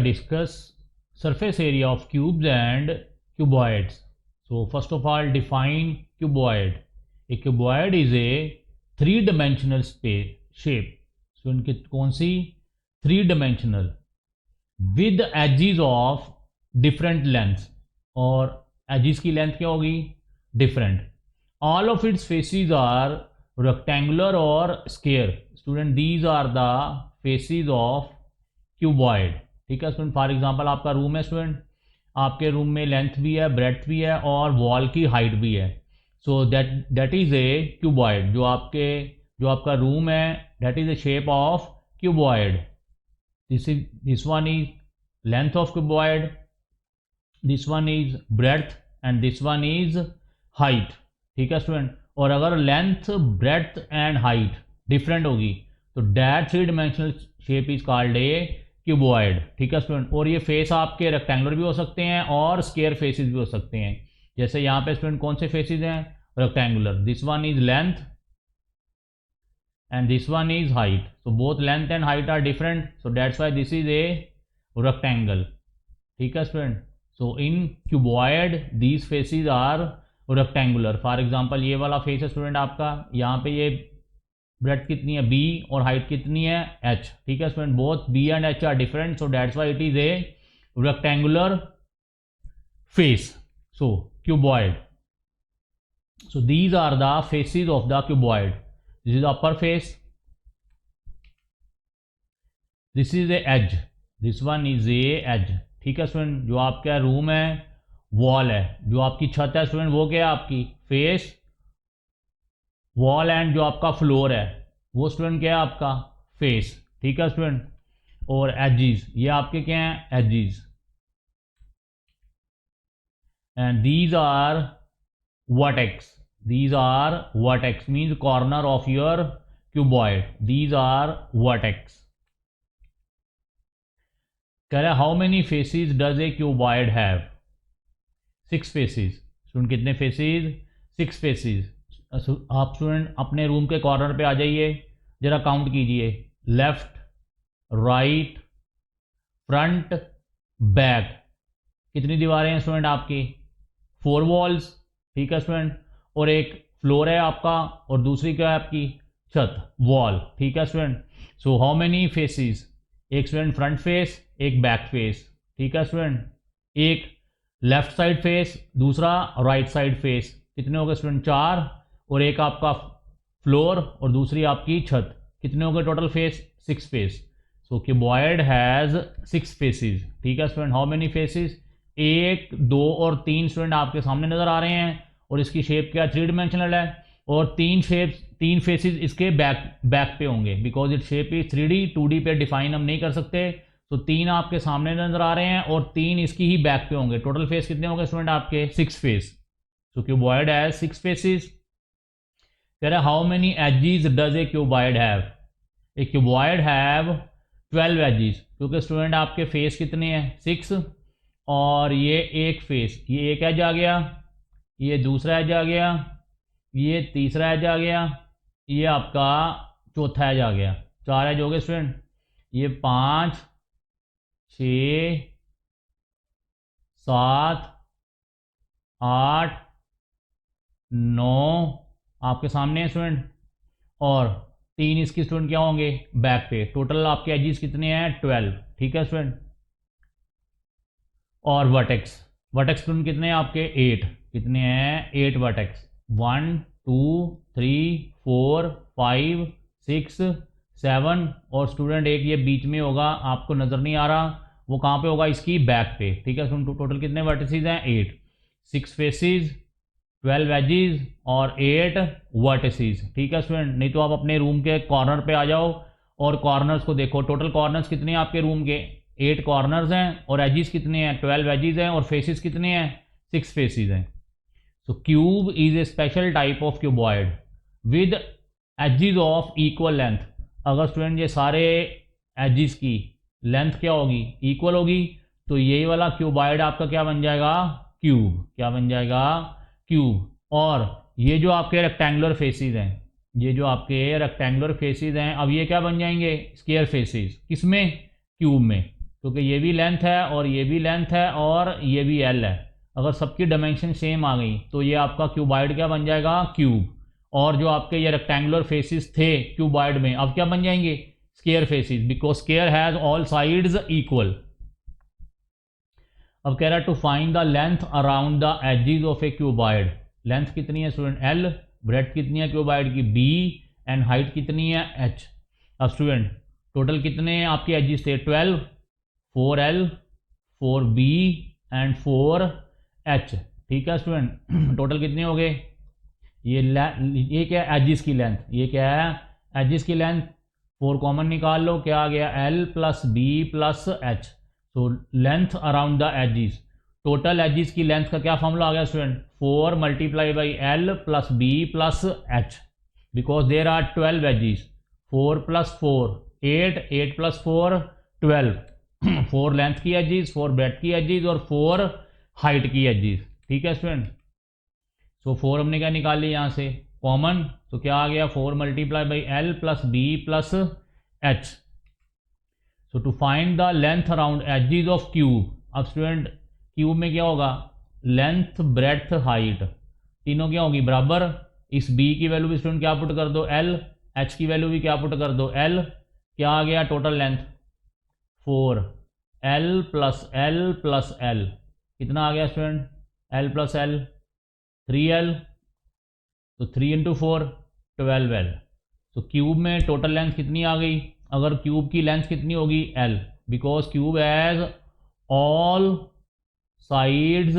discuss surface area of cubes and cuboids. So first of all, define cuboid. A cuboid is a three-dimensional shape. So इनकी कौन सी? Three dimensional with edges of different length, और edges की length क्या होगी? Different. All of its faces are rectangular और square. Student, these are the faces of cuboid. ठीक है स्टूडेंट. फॉर एग्जांपल आपका रूम है स्टूडेंट, आपके रूम में लेंथ भी है, ब्रेड्थ भी है और वॉल की हाइट भी है. So that is a cuboid. जो आपका रूम है, that is A shape of cuboid. This one is length of cuboid, this one is breadth and this one is height. ठीक है स्टूडेंट. और अगर length, breadth and height different होगी तो that three dimensional shape is called a cuboid. ठीक है student. और ये फेस आपके रेक्टेंगुलर भी हो सकते हैं और स्क्वायर फेसेस भी हो सकते हैं. जैसे यहाँ पे स्टूडेंट कौन से फेसेस हैं? Rectangular. This one is length and this one is height. So both length and height are different, so that's why this is a rectangle. ठीक है student. So in cuboid these faces are rectangular. For example ये वाला face है student आपका, यहाँ पे ये breadth कितनी है? b, और हाइट कितनी है? h. ठीक है student. Both b and h are different, so that's why it is a rectangular face. So cuboid. So these are the faces of the cuboid. This is the upper face. This is a edge. This one is a edge. ठीक है student. जो आपका room है wall है, जो आपकी छत है स्टूडेंट वो क्या है? आपकी फेस. वॉल एंड जो आपका फ्लोर है वो स्टूडेंट क्या है? आपका फेस. ठीक है स्टूडेंट. और एजेस, ये आपके क्या हैं? Edges. And these are vertex. These are vertex, means corner of your cuboid. These are vertex. कह रहा है how many faces does a cuboid have? 6 faces. Student कितने फेसेस? 6 फेसेस. आप स्टूडेंट अपने रूम के कॉर्नर पे आ जाइए, जरा काउंट कीजिए. Left, right, front, back. कितनी दीवारें हैं स्टूडेंट आपकी? 4 वॉल्स. ठीक है स्टूडेंट. और एक फ्लोर है आपका और दूसरी क्या है आपकी? छत, वॉल. ठीक है student. So how many faces? एक स्टूडेंट फ्रंट फेस, एक बैक फेस. ठीक है स्टूडेंट. एक लेफ्ट साइड फेस, दूसरा राइट साइड फेस. कितने हो गए स्टूडेंट? 4. और एक आपका फ्लोर और दूसरी आपकी छत. कितने हो गए total face? 6 face. So cuboid has 6 faces. ठीक है स्टूडेंट. How many faces? 1, 2 और 3 स्टूडेंट आपके सामने नजर आ रहे हैं. और इसकी शेप क्या? 3 डिमेंशनल है. और 3 फेसेस इसके बैक पे होंगे, because it shape is 3D. 2D पे डिफाइन हम नहीं कर सकते. तो 3 आपके सामने नजर आ रहे हैं और 3 इसकी ही बैक पे होंगे. टोटल फेस कितने होंगे स्टूडेंट आपके? 6 face. So cuboid has 6 faces. कह रहा है how many edges does a cuboid have? A cuboid have 12 edges. क्योंकि स्टूडेंट आपके फेस कितने हैं? 6. और ये एक फेस, ये एक एज आ गया, ये दूसरा एज आ गया, ये तीसरा एज आ गया, ये आपका चौथा एज आ गया. 4 एज हो गए स्टूडेंट. ये 5, 6, 7, 8, 9 आपके सामने है स्टूडेंट. और 3 इसकी स्टूडेंट क्या होंगे? बैक पे. टोटल आपके एजेस कितने हैं? 12. ठीक है स्टूडेंट. और वर्टेक्स स्टूडेंट कितने हैं आपके? 8. कितने हैं? 8 वर्टेक्स. 1, 2, 3, 4, 5, 6, 7. और स्टूडेंट एक ये बीच में होगा, आपको नज़र नहीं आ रहा, वो कहाँ पे होगा? इसकी बैक पे. ठीक है स्टूडेंट. टोटल कितने वर्टिसेस हैं? 8. 6 फेसेस, 12 एजेस और 8 वर्टिसेस. ठीक है स्टूडेंट. नहीं तो आप अपने रूम के कॉर्नर पे आ जाओ और कॉर्नर्स को देखो. टोटल कॉर्नर्स कितने हैं आपके रूम के? 8 कॉर्नर्स हैं. और एजेस कितने हैं? 12 एजेस हैं. और फेसेस कितने हैं? 6 फेसेस हैं. So cube is a special type of cuboid with edges of equal length. अगर स्टूडेंट ये सारे एजेस की लेंथ क्या होगी? इक्वल होगी. तो यही वाला क्यूबॉइड आपका क्या बन जाएगा? क्यूब. क्या बन जाएगा? क्यूब. और ये जो आपके रेक्टेंगुलर फेसेस हैं, ये जो आपके रेक्टेंगुलर फेसेस हैं, अब ये क्या बन जाएंगे? Square faces. किसमें? क्यूब में. क्योंकि ये भी लेंथ है और ये भी लेंथ है और ये भी एल है। अगर सबकी डायमेंशन सेम आ गई तो ये आपका क्यूबॉइड क्या बन जाएगा, क्यूब। और जो आपके ये रेक्टेंगुलर फेसिस थे क्यूबॉइड में, अब क्या बन जाएंगे, square faces, because square has all sides equal. अब कह रहा है to find the length around the edges of a cuboid. Length कितनी है स्टूडेंट, एल, ब्रेड्थ कितनी है क्यूबॉइड की, बी, एंड हाइट कितनी है, एच। अब स्टूडेंट टोटल कितने आपके एजेस थे, 12, 4L, 4B एंड 4H। ठीक है स्टूडेंट, टोटल कितने हो गए, ये क्या है, एजिस की लेंथ, ये क्या है, एजिस की लेंथ। 4 कॉमन निकाल लो, क्या आ गया, L plus B plus H. So length around the edges, total edges की लेंथ का क्या फॉर्मूला आ गया student, 4 multiply by L plus B plus H, because there are 12 edges. 4 plus 4 8, 8 plus 4 12, 4 length की एजिस, 4 ब्रेड्थ की edges और 4 height की edges. ठीक है स्टूडेंट, सो 4 हमने क्या निकाल लिया यहाँ से कॉमन, तो क्या आ गया, 4 multiply by L plus B plus H. So to find the length around edges of cube. अब स्टूडेंट क्यूब में क्या होगा, लेंथ ब्रेड्थ हाइट तीनों क्या होगी बराबर। इस बी की वैल्यू भी स्टूडेंट क्या पुट कर दो, एल, एच की वैल्यू भी क्या पुट कर दो, एल। क्या आ गया total length 4, L plus L plus L, कितना आ गया student, L plus L 3L, तो 3 इंटू 4 12L। तो क्यूब में टोटल लेंथ कितनी आ गई, अगर क्यूब की लेंथ कितनी होगी, L, because cube has all sides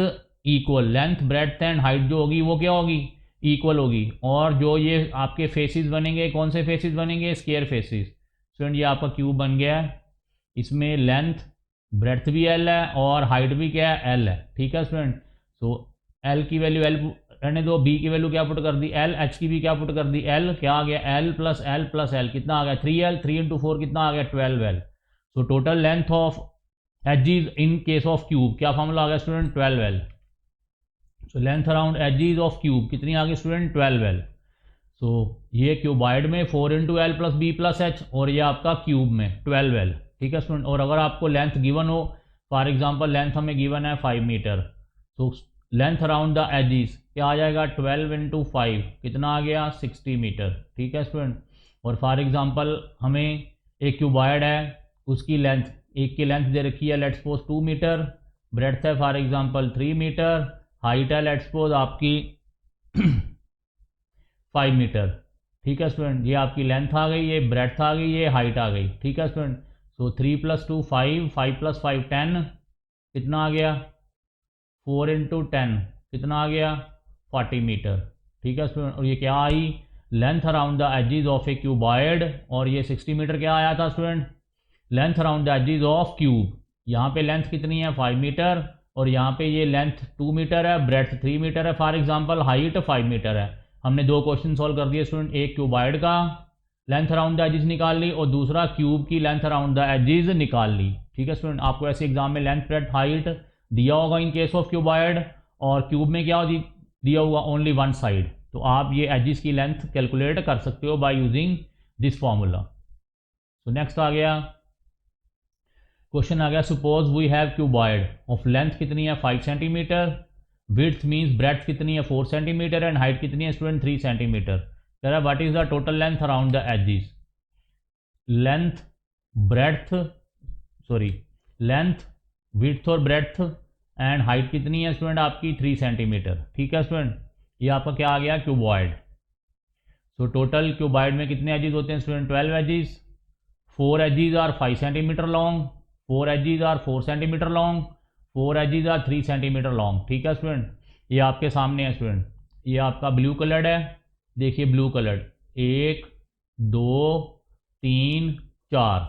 equal. Length breadth and height जो होगी वो क्या होगी, इक्वल होगी। और जो ये आपके फेसिस बनेंगे, कौन से फेसिस बनेंगे, स्क्वायर फेसिस। स्टूडेंट ये आपका क्यूब बन गया है, इसमें लेंथ ब्रेड्थ भी L है और हाइट भी क्या है, L है। ठीक है स्टूडेंट, सो L की वैल्यू L रहने दो, B की वैल्यू क्या पुट कर दी, L, H की भी क्या पुट कर दी, L। क्या आ गया, L plus L plus L, कितना आ गया 3L, 3 इंटू 4 कितना आ गया 12L। So total length of edges in case of cube क्या फॉर्मूला आ गया student, 12L। So length around edges of cube कितनी आ गई स्टूडेंट, 12L। सो ये क्यूबॉइड में 4 into L plus B plus H, और ये आपका क्यूब में 12L। ठीक है स्टूडेंट, और अगर आपको लेंथ गिवन हो, फॉर एग्जांपल लेंथ हमें गिवन है 5 मीटर, तो लेंथ अराउंड द एजिस क्या आ जाएगा, 12 इंटू 5 कितना आ गया, 60 मीटर। ठीक है स्टूडेंट, और फॉर एग्जांपल हमें एक क्यूबॉइड है, उसकी लेंथ, एक की लेंथ दे रखी है लेट्स सपोज 2 मीटर, ब्रेड्थ है फॉर एग्जांपल 3 मीटर, हाइट है लेट्स सपोज आपकी 5 मीटर। ठीक है स्टूडेंट, ये आपकी लेंथ आ गई, ये ब्रेड्थ आ गई, ये हाइट आ गई। ठीक है स्टूडेंट, सो 3 प्लस 2 5, 5 प्लस 5 10, कितना आ गया, 4 इंटू 10 कितना आ गया, 40 मीटर। ठीक है स्टूडेंट, और ये क्या आई, length around the edges of a cuboid, और ये 60 मीटर क्या आया था student, length around the edges of cube. यहाँ पे लेंथ कितनी है 5 मीटर, और यहाँ पे ये लेंथ 2 मीटर है, ब्रेड्थ 3 मीटर है, फॉर एग्जांपल हाइट 5 मीटर है। हमने 2 क्वेश्चन सॉल्व कर दिए स्टूडेंट, एक क्यूबॉइड का लेंथ अराउंड द एजिज निकाल ली और दूसरा क्यूब की लेंथ अराउंड द एजिज निकाल ली। ठीक है स्टूडेंट, आपको ऐसे एग्जाम में लेंथ ब्रेड्थ हाइट दिया होगा इन केस ऑफ क्यूबॉइड, और क्यूब में क्या दिया होगा, ओनली वन साइड। तो आप ये एजिस की लेंथ कैलकुलेट कर सकते हो बाय यूजिंग दिस फॉर्मूला। तो नेक्स्ट आ गया क्वेश्चन, आ गया suppose we have cuboid of length कितनी है 5 सेंटीमीटर, विड्थ मीन्स ब्रेड्थ कितनी है 4 सेंटीमीटर एंड हाइट कितनी है स्टूडेंट 3 सेंटीमीटर। कह रहा है what is the total length around the edges. Length breadth, sorry length width और ब्रेड्थ एंड हाइट कितनी है स्टूडेंट आपकी 3 सेंटीमीटर। ठीक है स्टूडेंट, ये आपका क्या आ गया क्यूबॉइड। सो टोटल क्यूबॉइड में कितने एजिज होते हैं student, 12 edges. 4 edges are 5 centimetre long, 4 edges are 4 centimetre long, 4 edges are 3 centimetre long. ठीक है स्टूडेंट, ये आपके सामने है स्टूडेंट, ये आपका ब्लू कलर्ड है, देखिए ब्लू कलर्ड 1 2 3 4,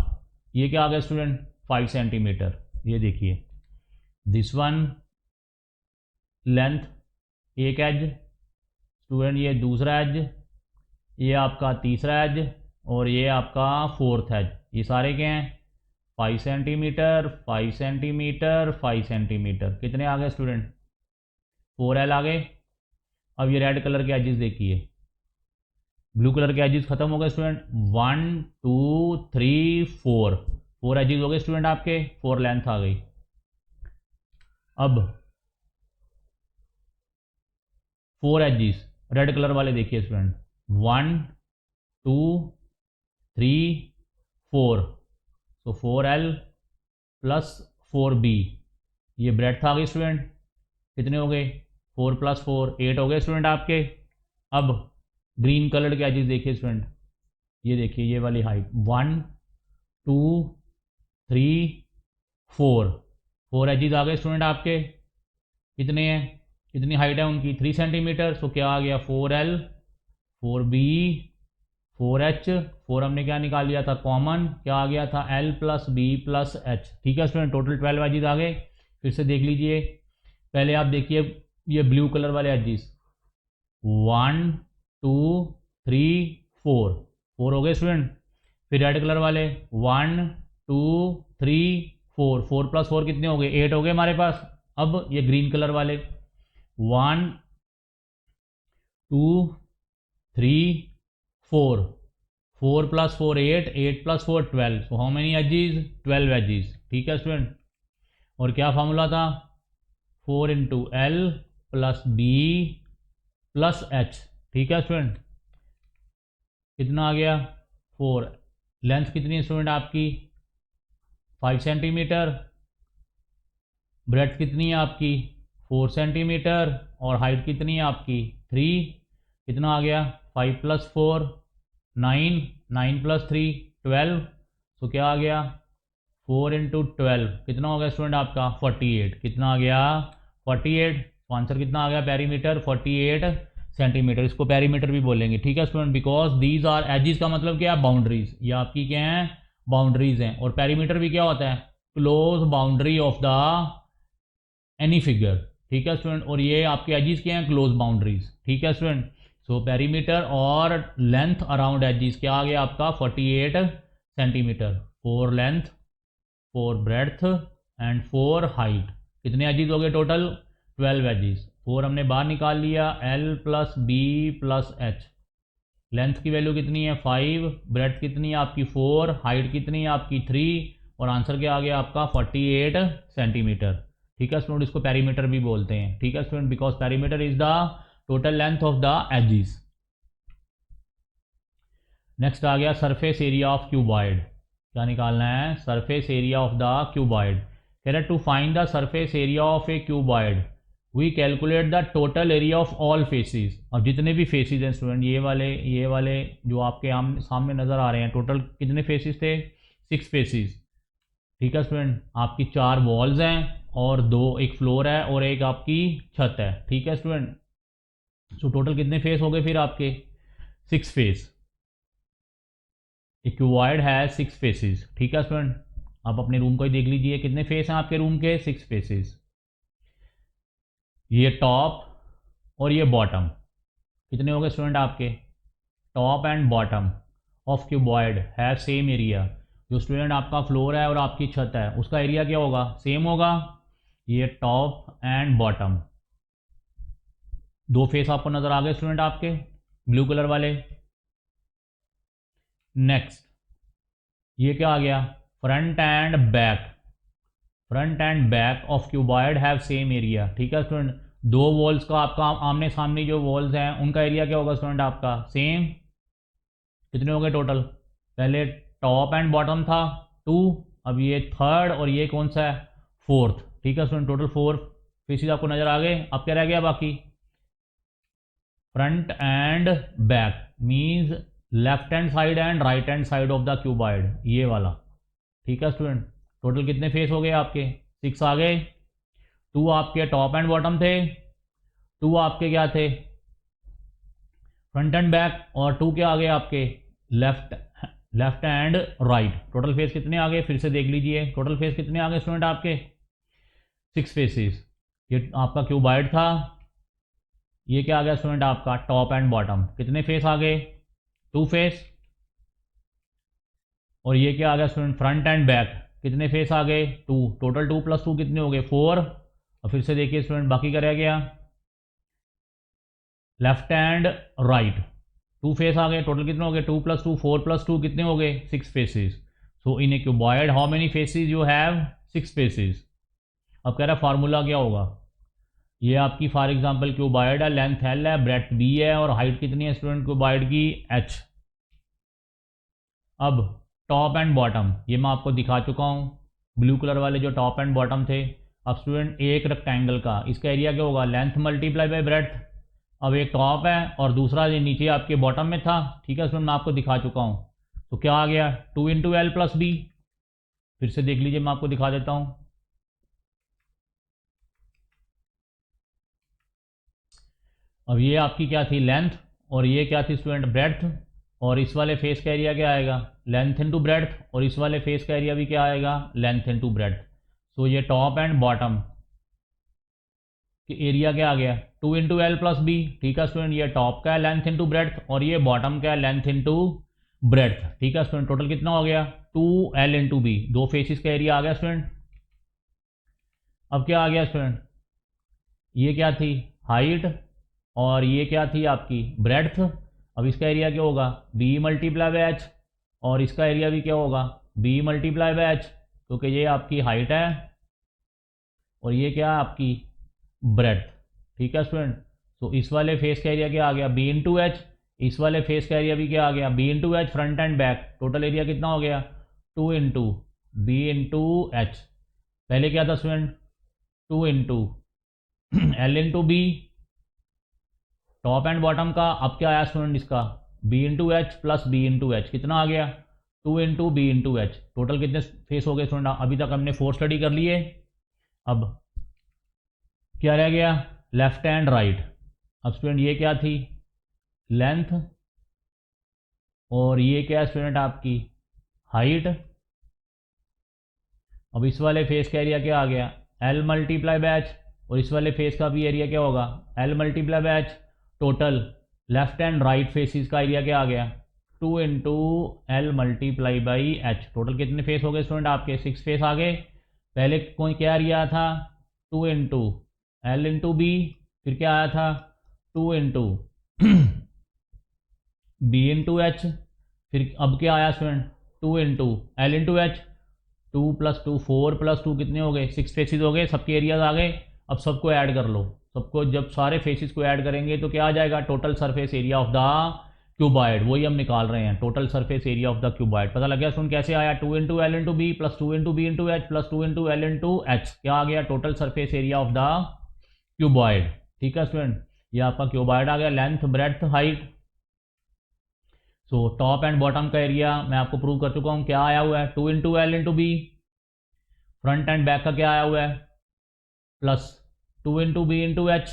ये क्या आ गया स्टूडेंट 5 सेंटीमीटर। ये देखिए दिस वन लेंथ एक एज स्टूडेंट, ये दूसरा एज, ये आपका तीसरा एज, और ये आपका फोर्थ एज। ये सारे क्या हैं 5 सेंटीमीटर 5 सेंटीमीटर 5 सेंटीमीटर, कितने आ गए स्टूडेंट 4L आ गए। अब ये रेड कलर के एजेस देखिए, ब्लू कलर के एजेस खत्म हो गए स्टूडेंट, 1 2 3 4, 4 एजेस हो गए स्टूडेंट आपके, 4 लेंथ आ गई। अब 4 एजेस रेड कलर वाले देखिए स्टूडेंट, 1 2 3 4, तो 4L प्लस 4B, ये ब्रेड्थ आ गई स्टूडेंट। कितने हो गए, 4 + 4 8 हो गए स्टूडेंट आपके। अब ग्रीन कलर के एजेस देखिए स्टूडेंट, ये देखिए ये वाली हाइट 1 2 3 4, 4 एजेस आ गए स्टूडेंट आपके। कितने हैं, कितनी हाइट है उनकी, 3 सेंटीमीटर। सो क्या आ गया, 4L 4B 4H, 4 हमने क्या निकाल लिया था कॉमन, क्या आ गया था L + B + H। ठीक है स्टूडेंट, टोटल 12 एजेस आ गए। फिर से देख लीजिए, पहले आप देखिए ये ब्लू कलर वाले एजेस 1 2 3 4, 4 हो गए स्टूडेंट। फिर रेड कलर वाले 1 2 3 4, 4 + 4 कितने हो गए, 8 हो गए हमारे पास। अब ये ग्रीन कलर वाले 1 2 3 4, 4 + 4 8, 8 + 4 12, so how many edges, 12 edges. ठीक है स्टूडेंट, और क्या फार्मूला था, 4 × L + B + H। ठीक है स्टूडेंट, कितना आ गया 4, लेंथ कितनी है स्टूडेंट आपकी 5 सेंटीमीटर, ब्रेड्थ कितनी है आपकी 4 सेंटीमीटर, और हाइट कितनी है आपकी 3। कितना आ गया 5 + 4 9, 9 + 3 12, तो क्या आ गया 4 × 12 कितना हो गया स्टूडेंट आपका 48। कितना आ गया 48, तो आंसर कितना आ गया पेरीमीटर 48 सेंटीमीटर। इसको पेरीमीटर भी बोलेंगे। ठीक है student, because these are edges का मतलब क्या है, बाउंड्रीज, ये आपकी क्या है बाउंड्रीज हैं। और पेरीमीटर भी क्या होता है, close boundary of the any figure. ठीक है स्टूडेंट, और ये आपके एजिस क्या हैं, क्लोज बाउंड्रीज। ठीक है स्टूडेंट, सो पेरीमीटर और लेंथ अराउंड एजिस क्या आ गया आपका 48 centimetre, 4 length 4 breadth and 4 height. कितने एजिस हो गए टोटल 12 एजिस। 4 हमने बाहर निकाल लिया, L + B + H। लेंथ की वैल्यू कितनी है 5, ब्रेड्थ कितनी है आपकी 4, हाइट कितनी है आपकी 3, और आंसर क्या आ गया आपका 48 सेंटीमीटर। ठीक है स्टूडेंट, इसको पेरीमीटर भी बोलते हैं। ठीक है student, because perimeter is the total length of the edges. Next आ गया सरफेस एरिया ऑफ क्यूबॉइड। क्या निकालना है, surface area of the cuboid. कह रहा to find the surface area of a cuboid we calculate the total area of all faces. अब जितने भी फेसिस हैं स्टूडेंट, ये वाले जो आपके सामने नज़र आ रहे हैं, टोटल कितने फेसिस थे 6 फेसिस। ठीक है स्टूडेंट, आपकी 4 वॉल्स हैं और 2, एक फ्लोर है और एक आपकी छत है। ठीक है स्टूडेंट, सो टोटल कितने फेस हो गए फिर आपके 6 फेस। एक क्यूबॉइड है 6 फेसिस। ठीक है स्टूडेंट, आप अपने रूम को ही देख लीजिए, कितने फेस हैं आपके रूम के 6 फेसिस। ये टॉप और ये बॉटम, कितने हो गए स्टूडेंट आपके, top and bottom of cuboid है सेम एरिया। जो स्टूडेंट आपका फ्लोर है और आपकी छत है उसका एरिया क्या होगा, सेम होगा। ये टॉप एंड बॉटम, 2 फेस आपको नजर आ गए स्टूडेंट आपके ब्लू कलर वाले। नेक्स्ट ये क्या आ गया, front and back, front and back of cuboid have same area. ठीक है स्टूडेंट, 2 वॉल्स का आपका आमने सामने जो वॉल्स हैं उनका एरिया क्या होगा स्टूडेंट आपका सेम। कितने हो गए टोटल, पहले टॉप एंड बॉटम था 2, अब ये थर्ड और ये कौन सा है 4th। ठीक है स्टूडेंट, टोटल 4 फेसिस आपको नजर आ गए। अब क्या रह गया बाकी, front and back means left hand side and right hand side of the cuboid, ये वाला। ठीक है स्टूडेंट, टोटल कितने फेस हो गए आपके 6 आ गए। 2 आपके टॉप एंड बॉटम थे, 2 आपके क्या थे फ्रंट एंड बैक, और 2 क्या आ गए आपके left and right. Total face कितने आ गए फिर से देख लीजिए, टोटल फेस कितने आ गए स्टूडेंट आपके 6 फेसिस। ये आपका क्यूबॉइड था, ये क्या आ गया स्टूडेंट आपका टॉप एंड बॉटम, कितने फेस आ गए 2 फेस। और ये क्या आ गया स्टूडेंट फ्रंट एंड बैक, कितने फेस आ गए 2, टोटल 2 + 2 कितने हो गए 4। और फिर से देखिए स्टूडेंट बाकी क्या रह गया, लेफ्ट एंड राइट 2 फेस आ गए, टोटल कितने हो गए 2 + 2 4 + 2 कितने हो गए 6 faces. So in A cuboid how many faces you have? 6 faces. अब कह रहा है फार्मूला क्या होगा। ये आपकी फॉर एग्जांपल क्यूबॉइड है, लेंथ एल है, ब्रेड्थ बी है और हाइट कितनी है स्टूडेंट क्यूबॉइड की? एच। अब टॉप एंड बॉटम ये मैं आपको दिखा चुका हूँ, ब्लू कलर वाले जो टॉप एंड बॉटम थे। अब स्टूडेंट एक रेक्टेंगल का इसका एरिया क्या होगा? Length multiply by breadth. अब एक टॉप है और दूसरा ये नीचे आपके बॉटम में था, ठीक है स्टूडेंट, मैं आपको दिखा चुका हूँ। तो क्या आ गया? 2 इंटू एल प्लस बी। फिर से देख लीजिए, मैं आपको दिखा देता हूँ। अब ये आपकी क्या थी? लेंथ, और ये क्या थी स्टूडेंट? ब्रेड्थ। और इस वाले फेस का एरिया क्या आएगा? Length into breadth. और इस वाले फेस का एरिया भी क्या आएगा? Length into breadth. सो ये टॉप एंड बॉटम कि एरिया क्या आ गया? 2 इंटू एल प्लस बी। ठीक है स्टूडेंट, ये टॉप का है लेंथ इंटू ब्रेड्थ और ये बॉटम का है लेंथ इंटू ब्रेड्थ। ठीक है स्टूडेंट, टोटल कितना हो गया? 2L into B. दो फेसिस का एरिया आ गया स्टूडेंट। अब क्या आ गया स्टूडेंट? ये क्या थी? हाइट, और ये क्या थी आपकी? ब्रेड्थ। अब इसका एरिया क्या होगा? B multiply by H. और इसका एरिया भी क्या होगा? बी मल्टीप्लाई बाय एच, क्योंकि ये आपकी हाइट है और ये क्या है आपकी? ब्रेड्थ। ठीक है स्टूडेंट, तो इस वाले फेस का एरिया क्या आ गया? B into H. इस वाले फेस का एरिया भी क्या आ गया? B into H, front and back. Total area कितना हो गया? 2 इंटू बी इंटू एच। पहले क्या था student? 2 into L into B, top and bottom का। अब क्या आया स्टूडेंट इसका? B into H plus B into H. कितना आ गया? 2 into B into H. Total कितने फेस हो गए स्टूडेंट? अभी तक हमने 4 स्टडी कर लिए। अब क्या रह गया? Left and right. अब स्टूडेंट ये क्या थी? लेंथ, और ये क्या है स्टूडेंट आपकी? हाइट। अब इस वाले फेस का एरिया क्या आ गया? L multiply by H. और इस वाले फेस का भी एरिया क्या होगा? L multiply by H. Total left and right faces का एरिया क्या आ गया? 2 into L multiply by H. Total कितने फेस हो गए स्टूडेंट आपके? 6 फेस आ गए। पहले कौन क्या एरिया था? 2 इंटू एल इंटू बी। फिर क्या आया था? 2 इंटू बी इंटू एच। फिर अब क्या आया student? 2 into L into H. 2 plus 2 4 plus 2 कितने हो गए? 6 फेसिस हो गए, सबके एरियाज आ गए। अब सबको ऐड कर लो। सबको जब सारे फेसिस को ऐड करेंगे तो क्या आ जाएगा? Total surface area of the cuboid. वही हम निकाल रहे हैं, total surface area of the cuboid. पता लग गया सुन कैसे आया? 2 into L into B plus 2 into B into H plus 2 into L into H. क्या आ गया? Total surface area of the cuboid. ठीक है स्टूडेंट, ये आपका क्यूबॉइड आ गया। Length, breadth, height. So top and bottom का एरिया मैं आपको प्रूव कर चुका हूँ। क्या आया हुआ है? 2 into L into B. Front and back का क्या आया हुआ है? Plus 2 into B into H.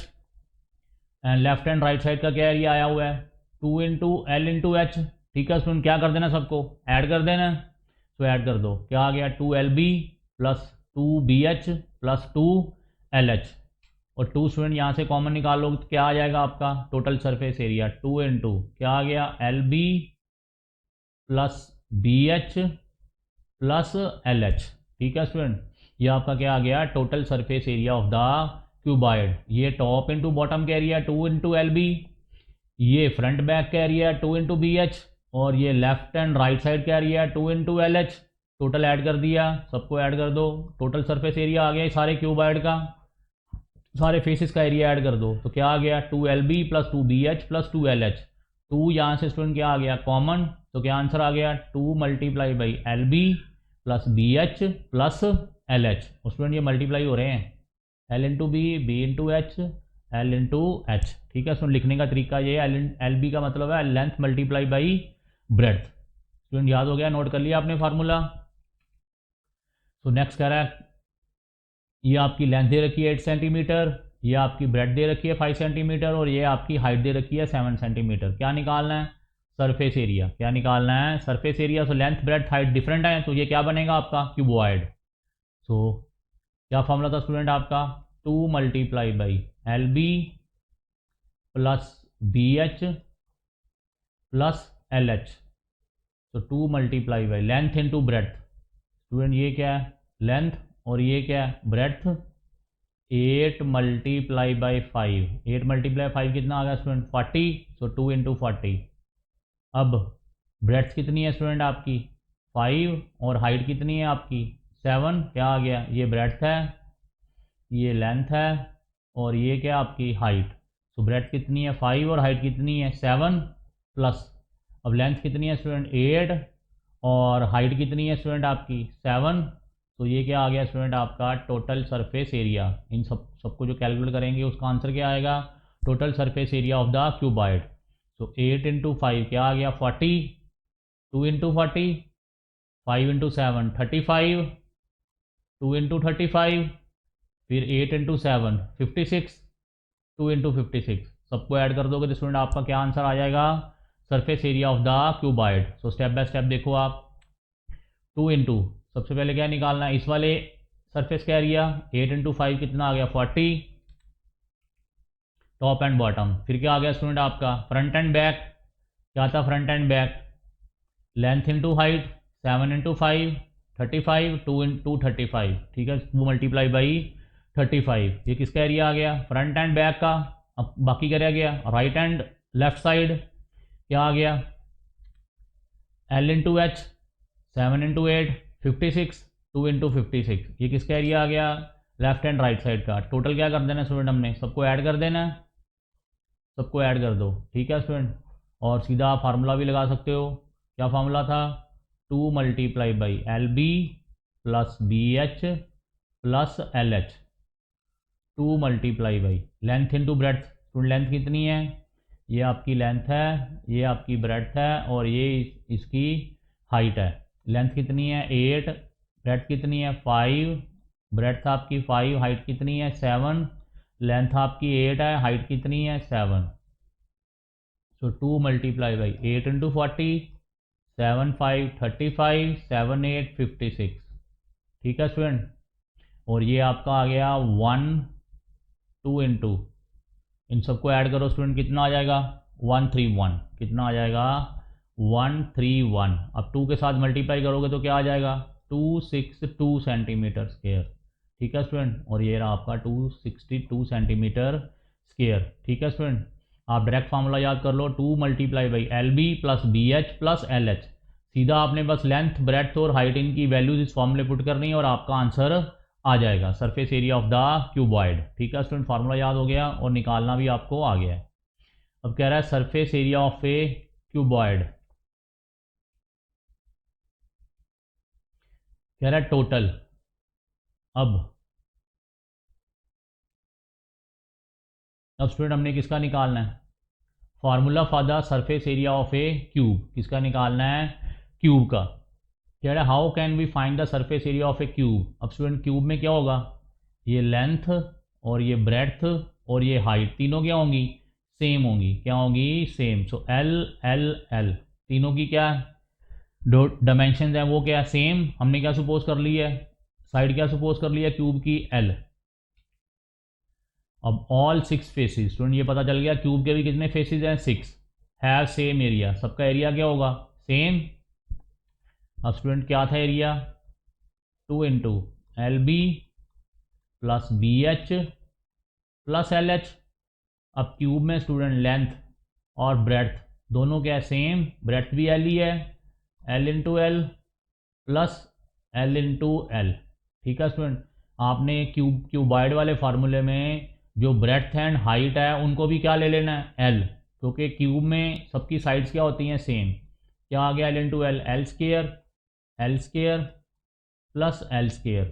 And left and right side का क्या एरिया आया हुआ है? 2 इंटू एल इंटू एच। ठीक है स्टूडेंट, क्या कर देना? सबको ऐड कर देना। तो ऐड कर दो, क्या आ गया? 2LB plus 2BH plus 2LH। और 2 स्टूडेंट यहाँ से कॉमन निकाल लो तो क्या आ जाएगा आपका? टोटल सरफेस एरिया 2 इंटू क्या आ गया? LB plus BH plus LH। ठीक है स्टूडेंट, ये आपका क्या आ गया? Total surface area of the cuboid. ये टॉप इंटू बॉटम का एरिया 2 इंटू LB, ये फ्रंट बैक का एरिया 2 इंटू BH, और ये लेफ्ट एंड राइट साइड का area 2 into LH। Total add कर दिया, सबको ऐड कर दो। टोटल सरफेस एरिया आ गया सारे क्यूबॉइड का। सारे फेसेस का एरिया ऐड कर दो तो क्या आ गया? 2LB plus 2BH plus 2LH। 2 यहाँ से स्टूडेंट क्या आ गया? कॉमन। तो क्या आंसर आ गया? 2 multiply by LB plus BH plus LH। और स्टूडेंट ये मल्टीप्लाई हो रहे हैं, L into B, B into H, L into H. ठीक है स्टूडेंट, लिखने का तरीका ये है। LB का मतलब है length multiply by breadth. Student याद हो गया? नोट कर लिया आपने फार्मूला? तो नेक्स्ट कह रहा है ये आपकी लेंथ दे रखी है 8 सेंटीमीटर, ये आपकी ब्रेड दे रखी है 5 सेंटीमीटर, और ये आपकी हाइट दे रखी है 7 सेंटीमीटर। क्या निकालना है? Surface area. क्या निकालना है? Surface area. So length, bread, height different है, तो ये क्या बनेगा आपका? क्यूबॉइड। सो क्या फॉर्मूला था स्टूडेंट आपका? 2 multiply by LB plus BH plus LH। तो 2 multiply by length into breadth. Student ये क्या है? लेंथ, और ये क्या है? ब्रेड्थ। 8 multiply by 5। 8 मल्टीप्लाई 5 कितना आ गया स्टूडेंट? 40। सो 2 इंटू 40। अब ब्रेड्थ कितनी है स्टूडेंट आपकी? 5 और हाइट कितनी है आपकी 7, क्या आ गया, ये ब्रेड्थ है, ये लेंथ है, और ये क्या आपकी हाइट। तो ब्रेड्थ कितनी है 5 और हाइट कितनी है 7 प्लस, अब लेंथ कितनी है स्टूडेंट 8 और हाइट कितनी है स्टूडेंट आपकी 7। तो ये क्या आ गया स्टूडेंट आपका टोटल सरफेस एरिया। इन सबको जो कैलकुलेट करेंगे उसका आंसर क्या आएगा, total surface area of the cuboid. तो 8 इंटू 5 क्या आ गया 40, 2 इंटू 40, 5 इंटू 7 35, 2 इंटू 35, फिर 8 इंटू 7 56, 2 इंटू 56, सबको ऐड कर दोगे तो स्टूडेंट आपका क्या आंसर आ जाएगा, surface area of the cuboid. So step by step देखो आप। 2 इंटू, सबसे पहले क्या निकालना है, इस वाले सरफेस का एरिया, 8 इंटू 5 कितना आ गया 40, टॉप एंड बॉटम। फिर क्या आ गया स्टूडेंट आपका फ्रंट एंड बैक, क्या था front and back, length into height, 7 into 5 35, 2 into 35, ठीक है, वो मल्टीप्लाई बाई 35, ये किसका एरिया आ गया फ्रंट एंड बैक का। अब बाकी क्या रह गया, राइट एंड लेफ्ट साइड, क्या आ गया L into H, 7 into 8 56, 2 into 56, ये किसका एरिया आ गया लेफ्ट एंड राइट साइड का। टोटल क्या कर देना स्टूडेंट, हमने सबको ऐड कर देना है, सबको ऐड कर दो, ठीक है स्टूडेंट। और सीधा आप फार्मूला भी लगा सकते हो, क्या फार्मूला था, 2 multiply by L B plus B H plus L H, 2 multiply by length into breadth. Student length कितनी है, ये आपकी लेंथ है, ये आपकी ब्रेड्थ है, और ये इसकी हाइट है। लेंथ कितनी है 8, ब्रेड्थ कितनी है 5, ब्रेड्थ आपकी 5, हाइट कितनी है 7, लेंथ आपकी 8 है, हाइट कितनी है 7। सो 2 मल्टीप्लाई बाई 8 इंटू 40, 7 5 35, 7 8 56, ठीक है स्टूडेंट। और ये आपका आ गया 1 2 इंटू, इन सबको ऐड करो स्टूडेंट, कितना आ जाएगा 131, कितना आ जाएगा 131। अब 2 के साथ मल्टीप्लाई करोगे तो क्या आ जाएगा 262 सेंटीमीटर स्क्वायर, ठीक है स्टूडेंट। और ये रहा आपका 262 सेंटीमीटर स्क्वायर, ठीक है स्टूडेंट। आप डायरेक्ट फार्मूला याद कर लो, 2 multiply by L B plus B H plus L H. सीधा आपने बस लेंथ ब्रेड्थ और हाइट इनकी वैल्यूज इस फॉर्मूले पुट करनी है और आपका आंसर आ जाएगा, surface area of the cuboid, ठीक है स्टूडेंट। फार्मूला याद हो गया और निकालना भी आपको आ गया है। अब कह रहा है surface area of a cuboid, कह रहा है टोटल। अब स्टूडेंट हमने किसका निकालना है, formula for the surface area of a cube, किसका निकालना है क्यूब का। कह रहा है how can we find the surface area of a cube. अब स्टूडेंट क्यूब में क्या होगा, ये लेंथ और ये ब्रेड्थ और ये हाइट तीनों क्या होंगी, सेम होंगी, क्या होंगी same. So L L L तीनों की क्या डायमेंशन है वो क्या सेम। हमने क्या सपोज कर ली है, साइड क्या सपोज कर लिया क्यूब की एल। अब ऑल 6 फेसिस, स्टूडेंट ये पता चल गया क्यूब के भी कितने फेसिस हैं 6, हैव सेम एरिया, सबका एरिया क्या होगा सेम। अब स्टूडेंट क्या था area 2 into L B plus B H plus L H. अब क्यूब में स्टूडेंट लेंथ और ब्रेड्थ दोनों क्या सेम, ब्रेड्थ भी एल ही है, L into L plus L into L, ठीक है स्टूडेंट। आपने क्यूबॉइड वाले फार्मूले में जो ब्रेड्थ एंड हाइट है उनको भी क्या ले लेना है एल, क्योंकि क्यूब में सबकी साइड्स क्या होती हैं सेम। क्या आ गया L into L, L square plus L square.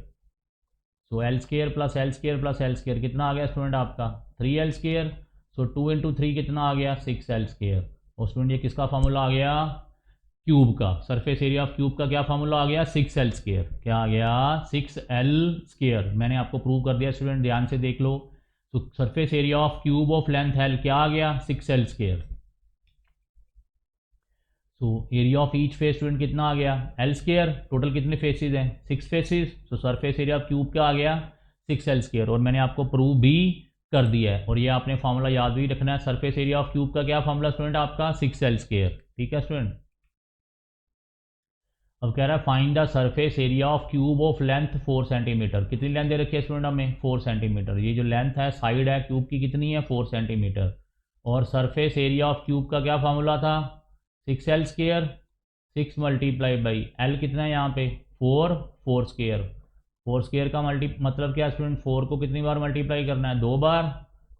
So L square plus L square plus L square कितना आ गया स्टूडेंट आपका 3 एल स्केयर। सो 2 इंटू 3 कितना आ गया 6 एल स्केयर। और स्टूडेंट ये किसका फार्मूला आ गया क्यूब का, सरफेस एरिया ऑफ क्यूब का क्या फार्मूला आ गया 6 एल स्केयर, क्या आ गया 6 एल स्केयर। मैंने आपको प्रूव कर दिया स्टूडेंट, ध्यान से देख लो। तो surface area of cube of length L क्या आ गया 6 L square. So area of each face student कितना आ गया एल स्केयर। टोटल कितने फेसेस हैं 6 faces. So surface area of cube क्या आ गया 6 एल स्केयर। और मैंने आपको प्रूव भी कर दिया है, और ये आपने फार्मूला याद भी रखना है। सरफेस एरिया ऑफ क्यूब का क्या फार्मूला स्टूडेंट आपका 6 एल स्केयर, ठीक है स्टूडेंट। अब कह रहा है find the surface area of cube of length 4 centimetre. कितनी लेंथ दे रखी है स्टूडेंट हमें 4 सेंटीमीटर। ये जो लेंथ है साइड है क्यूब की कितनी है 4 सेंटीमीटर। और सरफेस एरिया ऑफ क्यूब का क्या फार्मूला था 6 L square. 6 multiply by L कितना है यहाँ पे 4, 4 स्केयर। 4 स्केयर का मतलब क्या स्टूडेंट, 4 को कितनी बार मल्टीप्लाई करना है, 2 बार।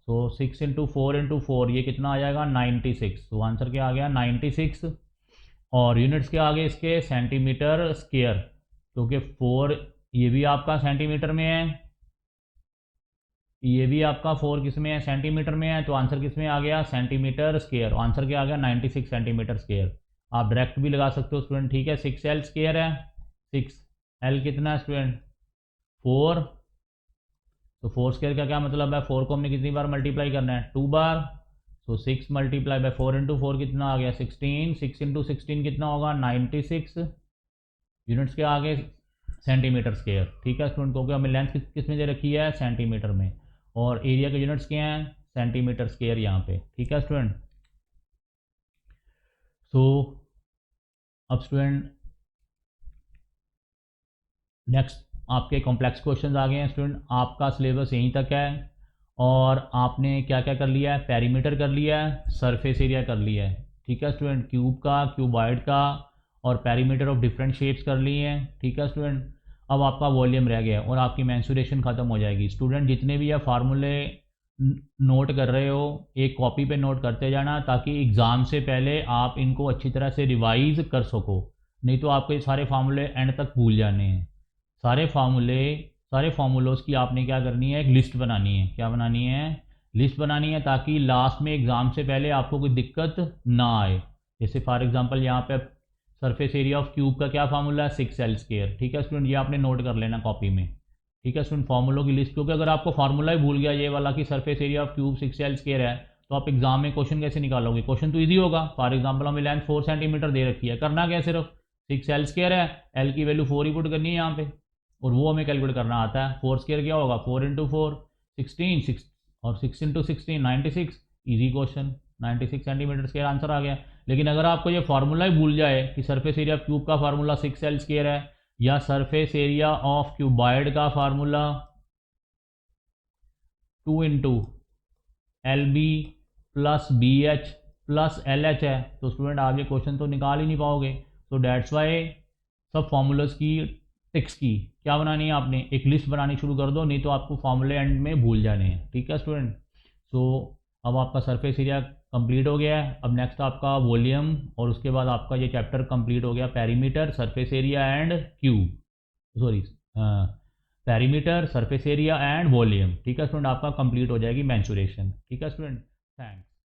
सो 6 इंटू 4 इंटू 4 ये कितना आ जाएगा 96। तो आंसर क्या आ गया 96। और यूनिट्स क्या आ गए इसके, सेंटीमीटर स्केयर, क्योंकि 4 ये भी आपका सेंटीमीटर में है, ये भी आपका 4 किस में है, सेंटीमीटर में है। तो आंसर किस में आ गया, सेंटीमीटर स्केयर। आंसर क्या आ गया 96 सेंटीमीटर स्केयर। आप डायरेक्ट भी लगा सकते हो स्टूडेंट, ठीक है। 6L स्केयर है, 6L कितना है स्टूडेंट 4। तो 4 स्केयर का क्या मतलब है, 4 को हमने कितनी बार मल्टीप्लाई करना है, 2 बार। सो 6 मल्टीप्लाई बाई 4 इंटू 4 कितना आ गया 16। 6 इंटू 16 कितना होगा 96। यूनिट्स के आगे सेंटीमीटर स्केयर, ठीक है स्टूडेंट, क्योंकि हमें लेंथ किस में दे रखी है, सेंटीमीटर में, और एरिया के यूनिट्स क्या हैं, सेंटीमीटर स्केयर यहाँ पे, ठीक है स्टूडेंट। सो अब स्टूडेंट नेक्स्ट आपके कॉम्प्लेक्स क्वेश्चंस आ गए हैं स्टूडेंट। आपका सिलेबस यहीं तक है, और आपने क्या क्या कर लिया है, पेरीमीटर कर लिया है, सरफेस एरिया कर लिया है, ठीक है स्टूडेंट, क्यूब का, क्यूबॉइड का, और पेरीमीटर ऑफ डिफरेंट शेप्स कर लिए हैं, ठीक है स्टूडेंट। अब आपका वॉल्यूम रह गया और आपकी मेंसुरेशन ख़त्म हो जाएगी। स्टूडेंट जितने भी आप फार्मूले नोट कर रहे हो एक कॉपी पे नोट करते जाना, ताकि एग्ज़ाम से पहले आप इनको अच्छी तरह से रिवाइज कर सको, नहीं तो आपके सारे फार्मूले एंड तक भूल जाने हैं। सारे फार्मूलोज़ की आपने क्या करनी है, एक लिस्ट बनानी है। क्या बनानी है, लिस्ट बनानी है, ताकि लास्ट में एग्ज़ाम से पहले आपको कोई दिक्कत ना आए। जैसे फॉर एग्जांपल यहाँ पे सरफेस एरिया ऑफ क्यूब का क्या फार्मूला है, 6L स्केयर, ठीक है स्टूडेंट, ये आपने नोट कर लेना कॉपी में, ठीक है स्टूडेंट, फार्मूलों की लिस्ट। क्योंकि अगर आपको फार्मूला ही भूल गया ये वाला कि surface area of cube 6L square है, तो आप एग्जाम में क्वेश्चन कैसे निकालोगे। क्वेश्चन तो ईजी होगा। फॉर एग्जाम्पल हमें लेंथ 4 सेंटीमीटर दे रखी है, करना क्या, सिर्फ 6L स्केयर है, एल की वैल्यू 4 ही पुट करनी है यहाँ पे, और वो हमें कैलकुलेट करना आता है। 4 स्केयर क्या होगा, 4 इंटू 4 16, 6 और 6 into 16 96। Easy question, 96 centimetre square answer आ गया। लेकिन अगर आपको ये फार्मूला ही भूल जाए कि सरफेस एरिया ऑफ क्यूब का फार्मूला 6L स्केयर है, या सरफेस एरिया ऑफ क्यूबॉइड का formula 2 into LB plus BH plus LH है, तो स्टूडेंट आप ये क्वेश्चन तो निकाल ही नहीं पाओगे। तो डेट्स वाई सब फार्मूलाज की टिक्स की क्या बनानी है, आपने एक लिस्ट बनानी शुरू कर दो, नहीं तो आपको फार्मूले एंड में भूल जाने हैं, ठीक है स्टूडेंट। सो अब आपका सरफेस एरिया कंप्लीट हो गया है। अब नेक्स्ट आपका वॉल्यूम, और उसके बाद आपका ये चैप्टर कंप्लीट हो गया, perimeter, surface area and cube, sorry perimeter, surface area and volume, ठीक है स्टूडेंट, आपका कंप्लीट हो जाएगी मेंसुरेशन, ठीक है स्टूडेंट। थैंक्स।